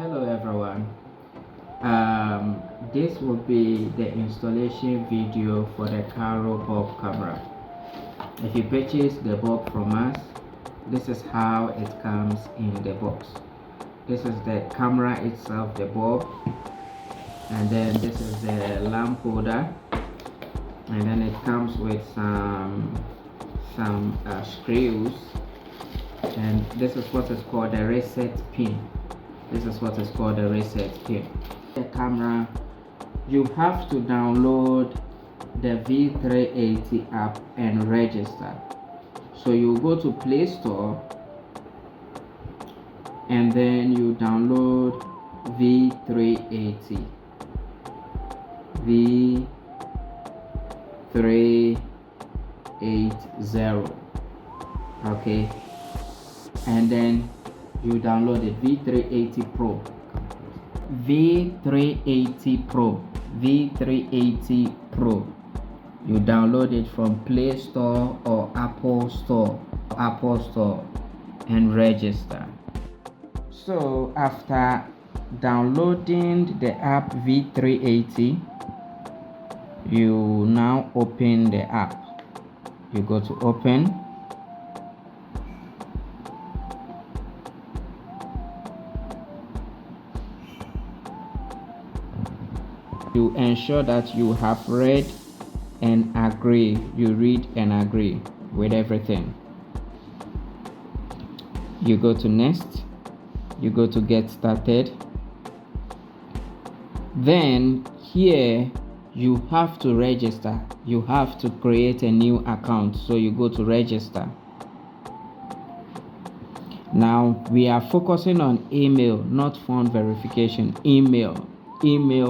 Hello everyone. This will be the installation video for the Karo bulb camera. If you purchase the bulb from us, this is how it comes in the box. This is the camera itself, the bulb, and then this is the lamp holder, and then it comes with some screws, and this is what is called the reset pin. This is what is called the reset pin. The camera, you have to download the V380 app and register. So you go to Play Store and then you download V380. V380. Okay, and then you download it. V380 Pro. V380 Pro. V380 Pro. You download it from Play Store or Apple Store. And register. So after downloading the app V380, you now open the app. You go to open. You ensure that you have read and agree. You read and agree with everything. You go to next. You go to get started. Then here you have to register. You have to create a new account. So you go to register. Now we are focusing on email, not phone verification. Email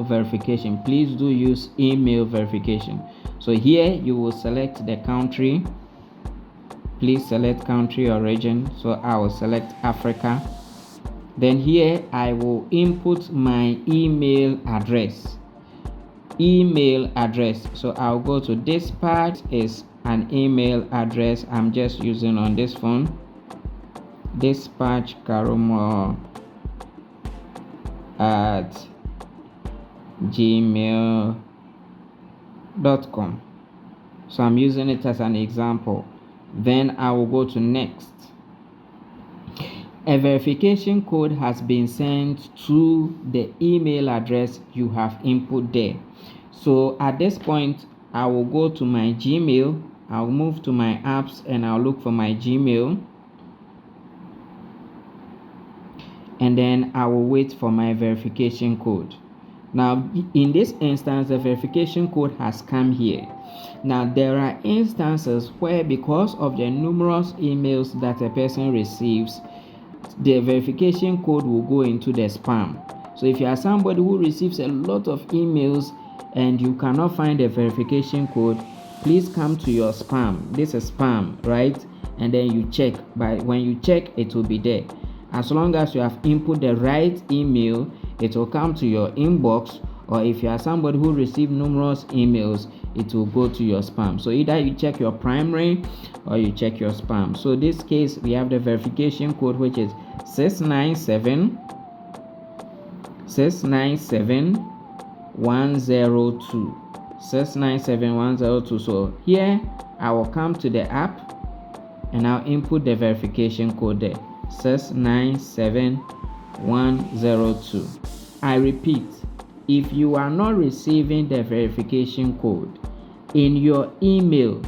verification. Please do use email verification. So here you will select the country. Please select country or region. So I will select Africa. Then here I will input my email address. So I'll go to this part is an email address I'm just using on this phone. Dispatch Karo at gmail.com. So I'm using it as an example. Then I will go to next. A verification code has been sent to the email address you have input there. So at this point, I will go to my Gmail. I'll move to my apps and I'll look for my Gmail. And then I will wait for my verification code. Now, in this instance, the verification code has come here. Now, there are instances where because of the numerous emails that a person receives, the verification code will go into the spam. So if you are somebody who receives a lot of emails and you cannot find the verification code, please come to your spam. This is spam, right? And then you check. But when you check, it will be there. As long as you have input the right email, it will come to your inbox, or if you are somebody who receives numerous emails, it will go to your spam. So either you check your primary or you check your spam. So in this case, we have the verification code, which is 697102. 697102. So here I will come to the app and I'll input the verification code there. 697102. I repeat, if you are not receiving the verification code in your email,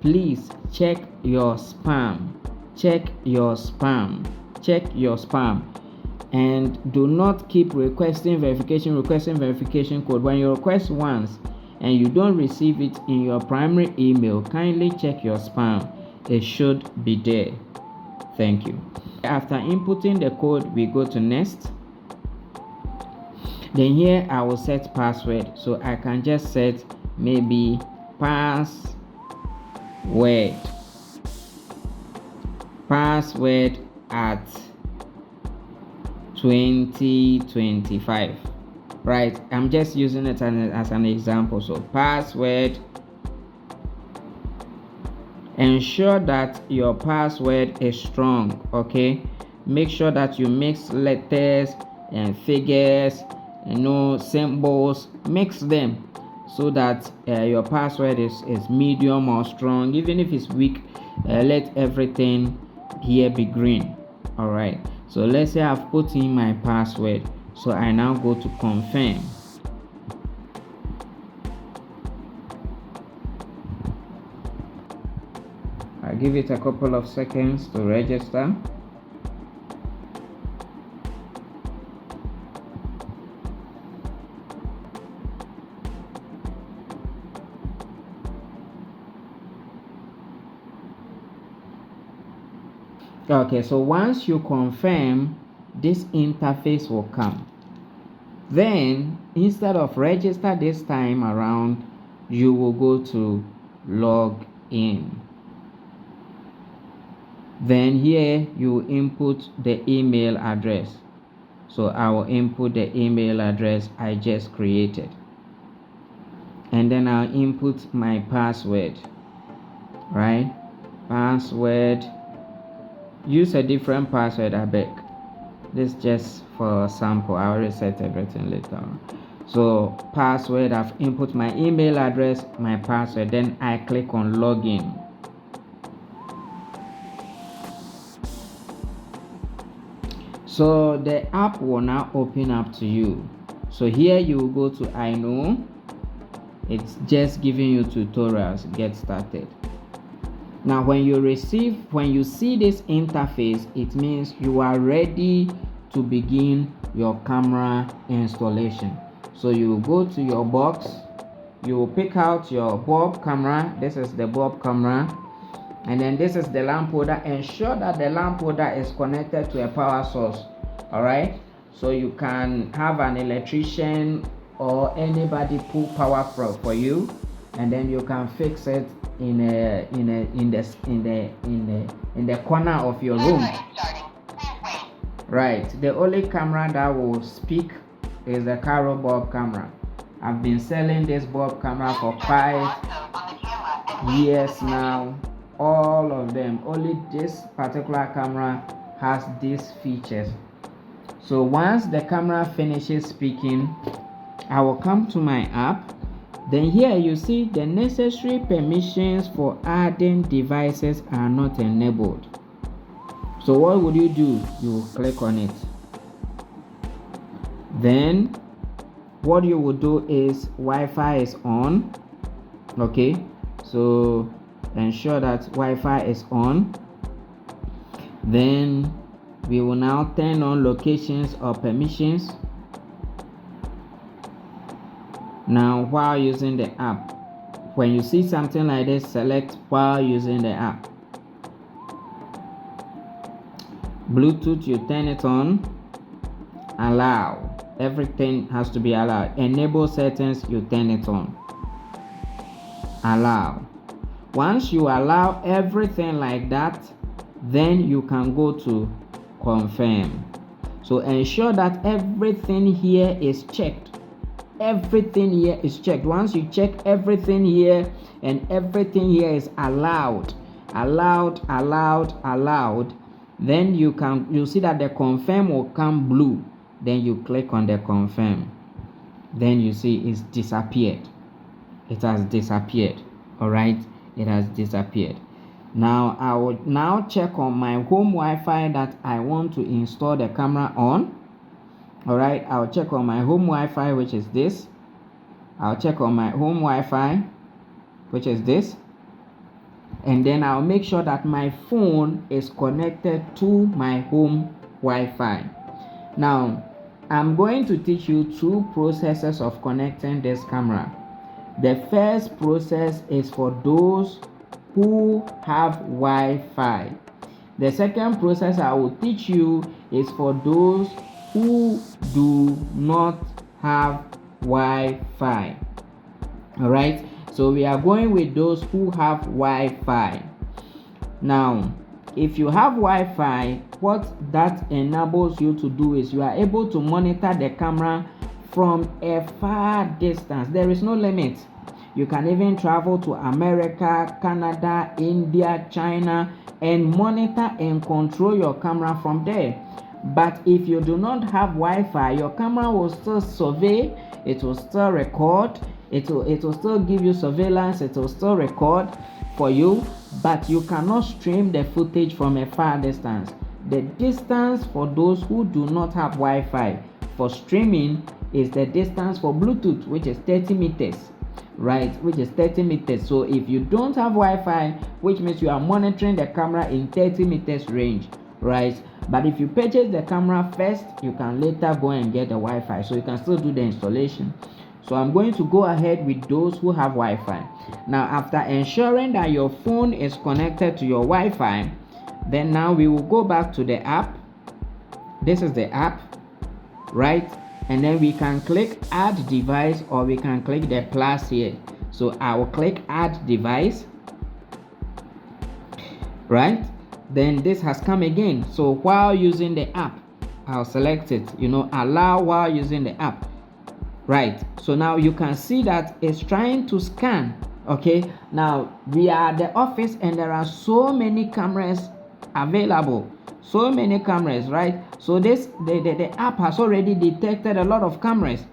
please check your spam. Check your spam. And do not keep requesting verification code. When you request once and you don't receive it in your primary email, kindly check your spam. It should be there. Thank you. After inputting the code, we go to next. Then here I will set password. So I can just set maybe password at 2025. Right, I'm just using it as an example. So password. Ensure that your password is strong. Okay, make sure that you mix letters and figures, symbols. Mix them so that your password is medium or strong. Even if it's weak, let everything here be green. All right, so let's say I've put in my password, so I now go to confirm. I give it a couple of seconds to register. Okay, so once you confirm, this interface will come. Then instead of register this time around, you will go to log in. Then here you input the email address. So I will input the email address I just created, and then I'll input my password. Right, password. Use a different password, I beg. This just for sample. I will reset everything later on. So password, I've input my email address, my password, then I click on login. So the app will now open up to you. So here you will go to I know. It's just giving you tutorials. Get started. Now when you see this interface, it means you are ready to begin your camera installation. So you will go to your box, you will pick out your bulb camera. This is the bulb camera, and then this is the lamp holder. Ensure that the lamp holder is connected to a power source. All right, so you can have an electrician or anybody pull power for you, and then you can fix it in the corner of your room. Right, the only camera that will speak is the Karo bulb camera. I've been selling this bulb camera for 5 years now. All of them, only this particular camera has these features. So once the camera finishes speaking, I will come to my app. Then here you see the necessary permissions for adding devices are not enabled. So what would you do? You click on it. Then what you will do is Wi-Fi is on. Okay, so ensure that Wi-Fi is on. Then we will now turn on locations or permissions. Now while using the app, when you see something like this, select while using the app. Bluetooth, you turn it on. Allow, everything has to be allowed. Enable settings, you turn it on. Allow. Once you allow everything like that, then you can go to confirm. So ensure that everything here is checked. Everything here is checked. Once you check everything here and everything here is allowed, then you'll see that the confirm will come blue. Then you click on the confirm. Then you see it's disappeared. It has disappeared. All right, it has disappeared. Now I will now check on my home Wi-Fi that I want to install the camera on. All right, I'll check on my home Wi-Fi, which is this. I'll check on my home Wi-Fi, which is this. And then I'll make sure that my phone is connected to my home Wi-Fi. Now, I'm going to teach you 2 processes of connecting this camera. The first process is for those who have Wi-Fi. The second process I will teach you is for those who do not have Wi-Fi. All right, so we are going with those who have Wi-Fi. Now if you have Wi-Fi, what that enables you to do is you are able to monitor the camera from a far distance. There is no limit. You can even travel to America, Canada, India, China, and monitor and control your camera from there. But if you do not have Wi-Fi, your camera will still survey, it will still record, it will still give you surveillance, it will still record for you, but you cannot stream the footage from a far distance. The distance for those who do not have Wi-Fi for streaming is the distance for Bluetooth, which is 30 meters, right? Which is 30 meters. So if you don't have Wi-Fi, which means you are monitoring the camera in 30 meters range, right? But if you purchase the camera first, you can later go and get the Wi-Fi, so you can still do the installation. So I'm going to go ahead with those who have Wi-Fi. Now, after ensuring that your phone is connected to your Wi-Fi, then now we will go back to the app. This is the app, right? And then we can click add device, or we can click the plus here. So I will click add device, right? Then this has come again. So while using the app, I'll select it, allow while using the app, right? So now you can see that it's trying to scan. Okay, now we are at the office and there are so many cameras available, so many cameras, right? So the app has already detected a lot of cameras.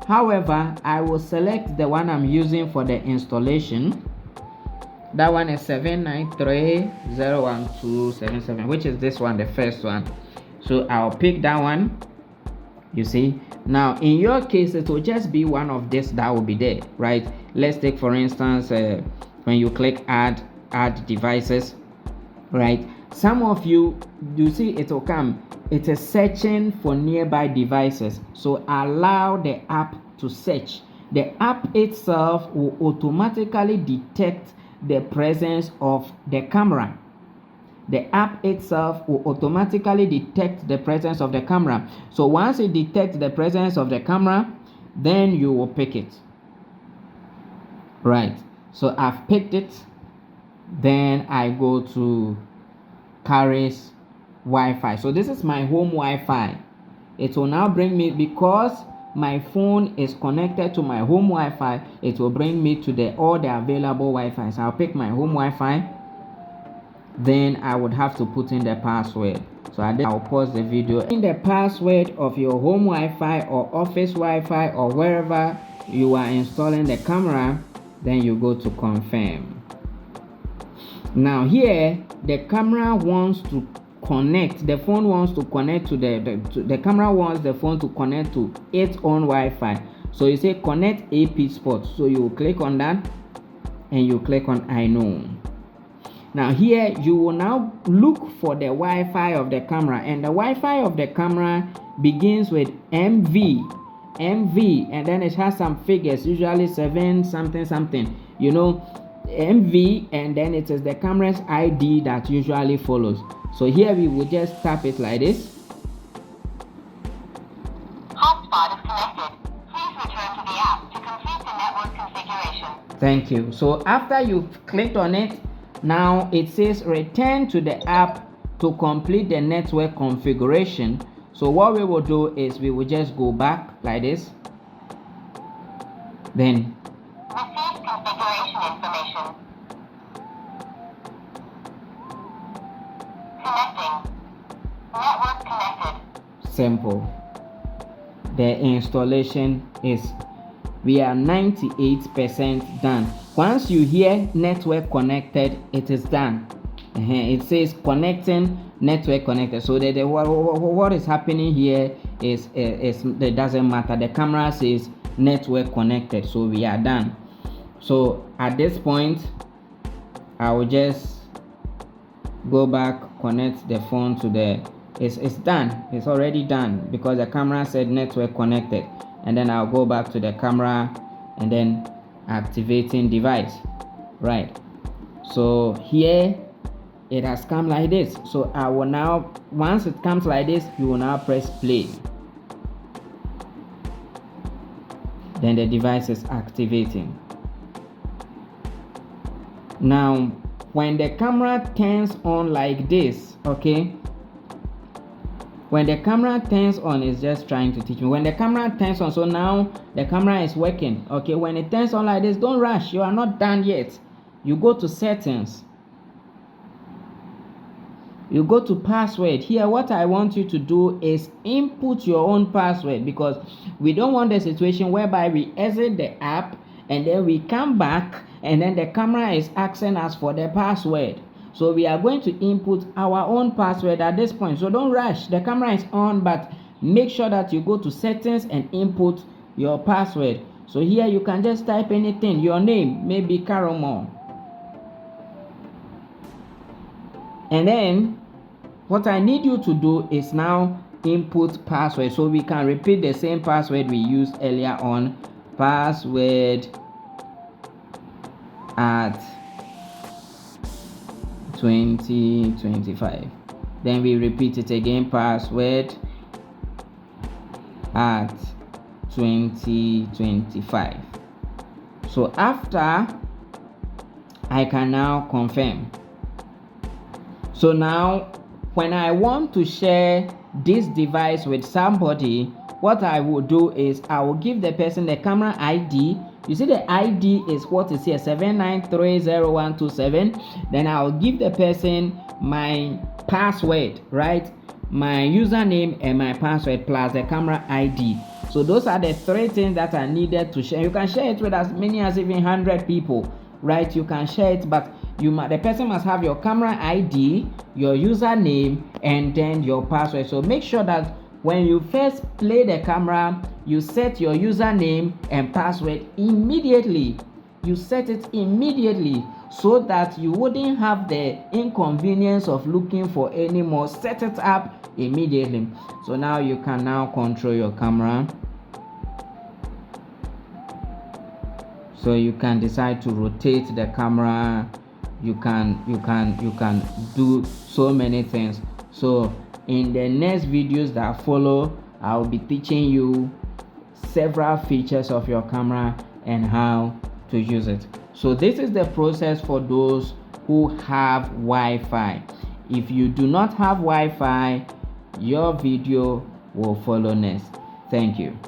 However, I will select the one I'm using for the installation. That one is 793.01277, which is this one, the first one. So I'll pick that one. You see, now in your case it will just be one of this that will be there, right? Let's take for instance when you click add devices, right? Some of you see it will come, it is searching for nearby devices. So allow the app to search. The app itself will automatically detect the presence of the camera. The app itself will automatically detect the presence of the camera. So once it detects the presence of the camera, then you will pick it, right? So I've picked it. Then I go to Karo's Wi-Fi. So this is my home Wi-Fi. It will now bring me, because my phone is connected to my home Wi-Fi, it will bring me to all the available Wi-Fi. So I'll pick my home Wi-Fi. Then I would have to put in the password. So I'll pause the video. In the password of your home Wi-Fi or office Wi-Fi or wherever you are installing the camera, then you go to confirm. Now here the camera wants to connect, the phone wants to connect to the camera wants the phone to connect to its own Wi-Fi. So you say connect AP spot. So you click on that and you click on I know. Now here you will now look for the Wi-Fi of the camera, and the Wi-Fi of the camera begins with MV, and then it has some figures, usually 7 something, MV, and then it is the camera's ID that usually follows. So here we will just tap it like this. Hotspot is connected. Please return to the app to complete the network configuration. Thank you. So after you've clicked on it, now it says return to the app to complete the network configuration. So what we will do is we will just go back like this. Then receive configuration information. Connecting. Network connected. Simple. The installation we are 98% done. Once you hear network connected, it is done. It says connecting, network connected. So what is happening here is it doesn't matter. The camera says network connected, so we are done. So at this point I will just go back, connect the phone to it's done. It's already done because the camera said network connected. And then I'll go back to the camera and then activating device, right? So here it has come like this. So I will now, once it comes like this, you will now press play. Then the device is activating. Now when the camera turns on like this, okay, when the camera turns on, it's just trying to teach me. When the camera turns on, so now the camera is working. Okay, when it turns on like this, don't rush. You are not done yet. You go to settings. You go to password. Here what I want you to do is input your own password, because we don't want the situation whereby we exit the app and then we come back and then the camera is asking us for the password. So we are going to input our own password at this point. So don't rush. The camera is on, but make sure that you go to settings and input your password. So here you can just type anything, your name, maybe Karo. And then what I need you to do is now input password, so we can repeat the same password we used earlier on. Password at 2025. Then we repeat it again. Password at 2025. So after, I can now confirm. So now when I want to share this device with somebody, what I will do is I will give the person the camera ID. You see the ID is what is here, 7930127. Then I'll give the person my password, right? My username and my password plus the camera ID. So those are the three things that are needed to share. You can share it with as many as even 100 people, right? You can share it, but the person must have your camera ID, your username, and then your password. So make sure that when you first play the camera, you set your username and password immediately. You set it immediately so that you wouldn't have the inconvenience of looking for any more. Set it up immediately. So now you can now control your camera. So you can decide to rotate the camera. You can do so many things. So in the next videos that follow, I'll be teaching you several features of your camera and how to use it. So this is the process for those who have Wi-Fi. If you do not have Wi-Fi, your video will follow next. Thank you.